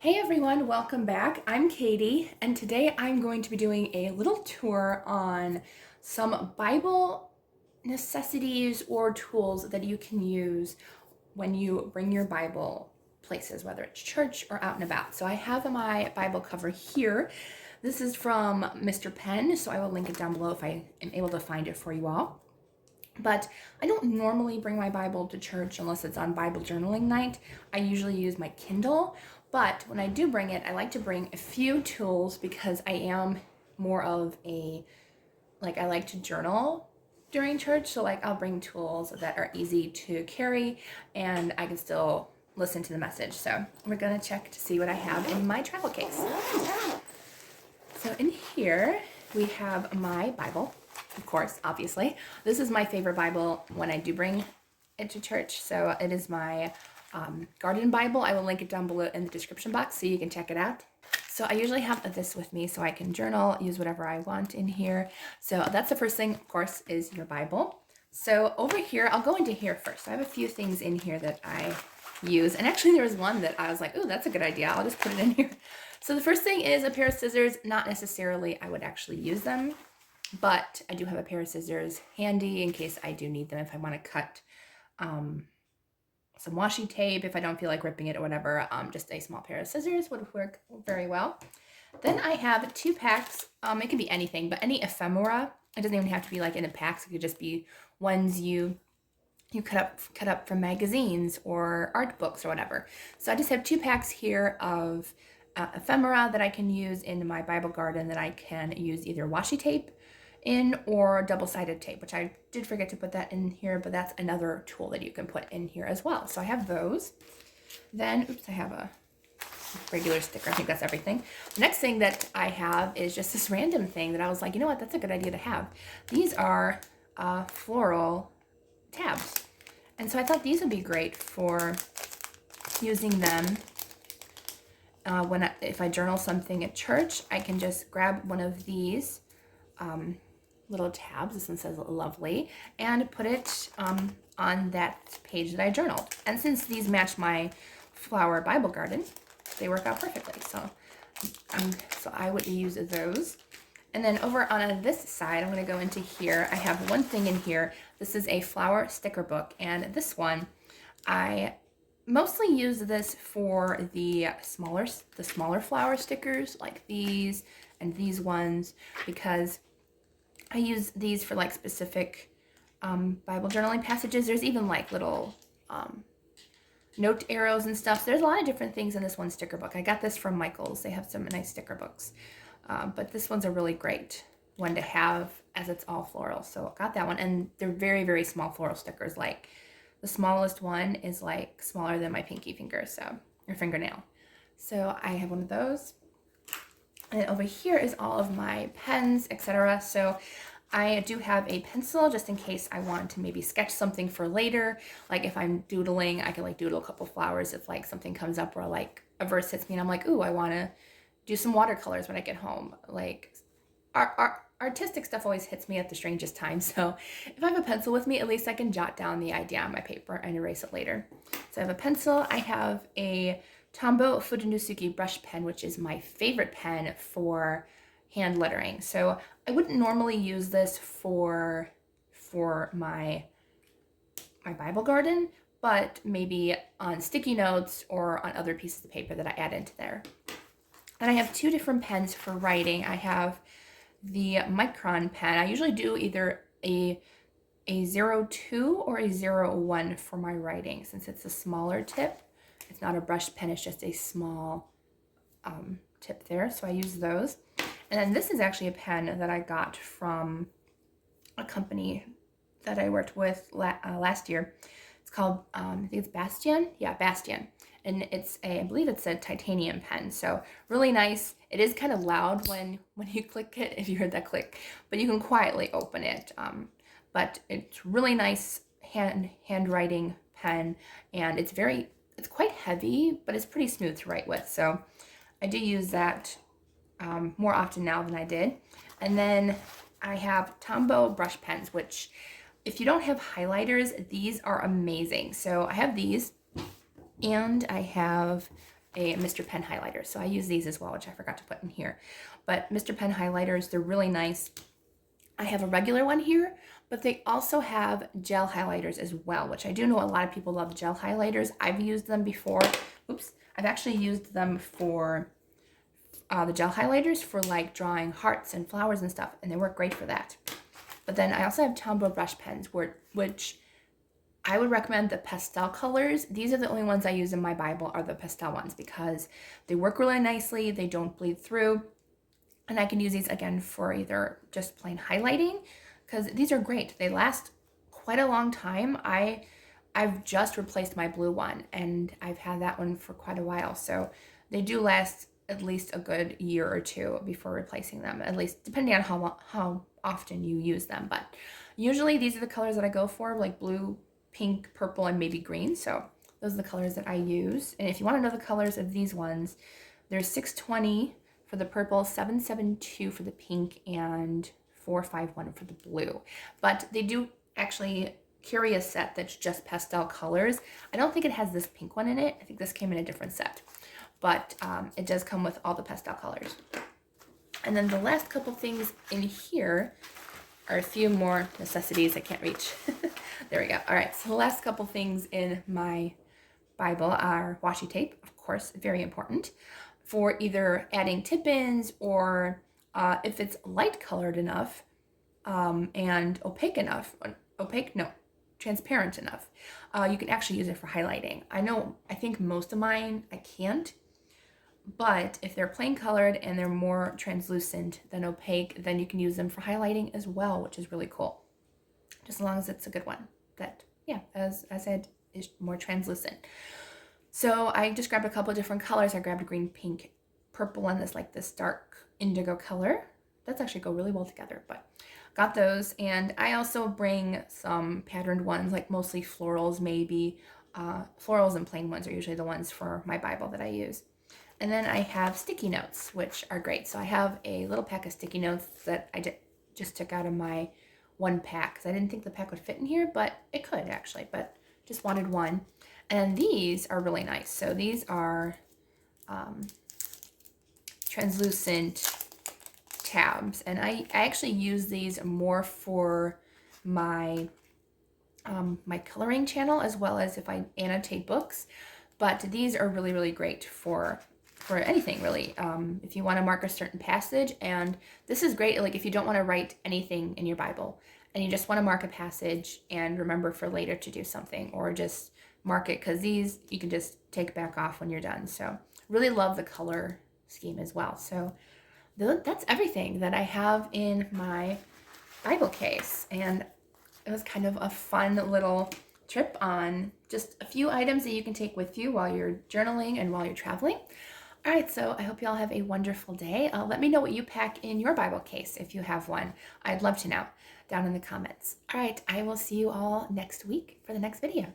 Hey everyone, welcome back. I'm Katie, and today I'm going to be doing a little tour on some Bible necessities or tools that you can use when you bring your Bible places, whether it's church or out and about. So I have my Bible cover here. This is from Mr. Penn, so I will link it down below if I am able to find it for you all. But I don't normally bring my Bible to church unless it's on Bible journaling night. I usually use my Kindle, but when I do bring it, I like to bring a few tools because I am more of I like to journal during church. So I'll bring tools that are easy to carry and I can still listen to the message. So we're gonna check to see what I have in my travel case. So in here we have my Bible. Of course, obviously. This is my favorite Bible when I do bring it to church. So it is my garden Bible. I will link it down below in the description box so you can check it out. So I usually have this with me so I can journal, use whatever I want in here. So that's the first thing, of course, is your Bible. So over here, I'll go into here first. I have a few things in here that I use. And actually there was one that I was like, oh, that's a good idea. I'll just put it in here. So the first thing is a pair of scissors. Not necessarily I would actually use them, but I do have a pair of scissors handy in case I do need them if I want to cut some washi tape, if I don't feel like ripping it or whatever. Just a small pair of scissors would work very well. Then I have 2 packs. It can be anything, but any ephemera. It doesn't even have to be like in a pack. It could just be ones you cut up from magazines or art books or whatever. So I just have 2 packs here of ephemera that I can use in my Bible garden that I can use either washi tape in or double-sided tape, which I did forget to put that in here, but that's another tool that you can put in here as well. So I have those. Then, oops, I have a regular sticker. I think that's everything. The next thing that I have is just this random thing that I was like, you know what, that's a good idea to have. These are floral tabs. And so I thought these would be great for using them if I journal something at church. I can just grab one of these little tabs, this one says lovely, and put it on that page that I journaled. And since these match my flower Bible garden, they work out perfectly. So I would use those. And then over on this side, I'm going to go into here. I have one thing in here. This is a flower sticker book, and this one, I mostly use this for the smaller flower stickers like these and these ones, because I use these for like specific Bible journaling passages. There's even like little note arrows and stuff. So there's a lot of different things in this one sticker book. I got this from Michael's. They have some nice sticker books. But this one's a really great one to have as it's all floral. So I got that one. And they're very, very small floral stickers. Like the smallest one is like smaller than my pinky finger, or fingernail. So I have one of those. And over here is all of my pens, etc. So I do have a pencil just in case I want to maybe sketch something for later. Like if I'm doodling, I can like doodle a couple flowers if like something comes up where like a verse hits me and I'm like, ooh, I want to do some watercolors when I get home. Like artistic stuff always hits me at the strangest time. So if I have a pencil with me, at least I can jot down the idea on my paper and erase it later. So I have a pencil. I have a Tombow Fujinusuke brush pen, which is my favorite pen for hand lettering. So I wouldn't normally use this for my Bible garden, but maybe on sticky notes or on other pieces of paper that I add into there. And I have 2 different pens for writing. I have the Micron pen. I usually do either a 02 or a 01 for my writing, since it's a smaller tip. It's not a brush pen, it's just a small tip there. So I use those. And then this is actually a pen that I got from a company that I worked with last year. It's called, I think it's Bastian. Yeah, Bastian. And I believe it's a titanium pen. So really nice. It is kind of loud when you click it, if you heard that click, but you can quietly open it. But it's really nice handwriting pen, and it's quite heavy, but it's pretty smooth to write with. So I do use that more often now than I did. And then I have Tombow brush pens, which if you don't have highlighters, these are amazing. So I have these, and I have a Mr. Pen highlighter. So I use these as well, which I forgot to put in here. But Mr. Pen highlighters, they're really nice. I have a regular one here, but they also have gel highlighters as well, which I do know a lot of people love gel highlighters. I've used them before. Oops. I've actually used them for the gel highlighters for like drawing hearts and flowers and stuff, and they work great for that. But then I also have Tombow brush pens, which I would recommend the pastel colors. These are the only ones I use in my Bible, are the pastel ones, because they work really nicely, they don't bleed through, and I can use these again for either just plain highlighting, because these are great. They last quite a long time. I've just replaced my blue one, and I've had that one for quite a while, so they do last at least a good year or two before replacing them, at least depending on how often you use them. But usually these are the colors that I go for, like blue, pink, purple, and maybe green. So those are the colors that I use. And if you want to know the colors of these ones, there's 620 for the purple, 772 for the pink, and 451 for the blue. But they do actually carry a set that's just pastel colors. I don't think it has this pink one in it. I think this came in a different set. But it does come with all the pastel colors. And then the last couple things in here are a few more necessities. I can't reach. There we go. All right, so the last couple things in my Bible are washi tape, of course, very important, for either adding tip-ins or if it's light colored enough and transparent enough, you can actually use it for highlighting. I think most of mine I can't, but if they're plain colored and they're more translucent than opaque, then you can use them for highlighting as well, which is really cool. Just as long as it's a good one that, yeah, as I said, is more translucent. So I just grabbed a couple of different colors. I grabbed a green, pink, purple, and this dark indigo color. That's actually go really well together, but got those. And I also bring some patterned ones, like mostly florals, maybe. Florals and plain ones are usually the ones for my Bible that I use. And then I have sticky notes, which are great. So I have a little pack of sticky notes that I just took out of my one pack, because I didn't think the pack would fit in here, but it could actually, but just wanted one. And these are really nice. So these are translucent tabs, and I actually use these more for my my coloring channel, as well as if I annotate books. But these are really, really great for anything, really. If you want to mark a certain passage, and this is great, like if you don't want to write anything in your Bible and you just want to mark a passage and remember for later to do something, or just mark it, because these you can just take back off when you're done. So really love the color scheme as well. So that's everything that I have in my Bible case, and it was kind of a fun little trip on just a few items that you can take with you while you're journaling and while you're traveling. All right, so I hope you all have a wonderful day. Let me know what you pack in your Bible case if you have one. I'd love to know down in the comments. All right, I will see you all next week for the next video.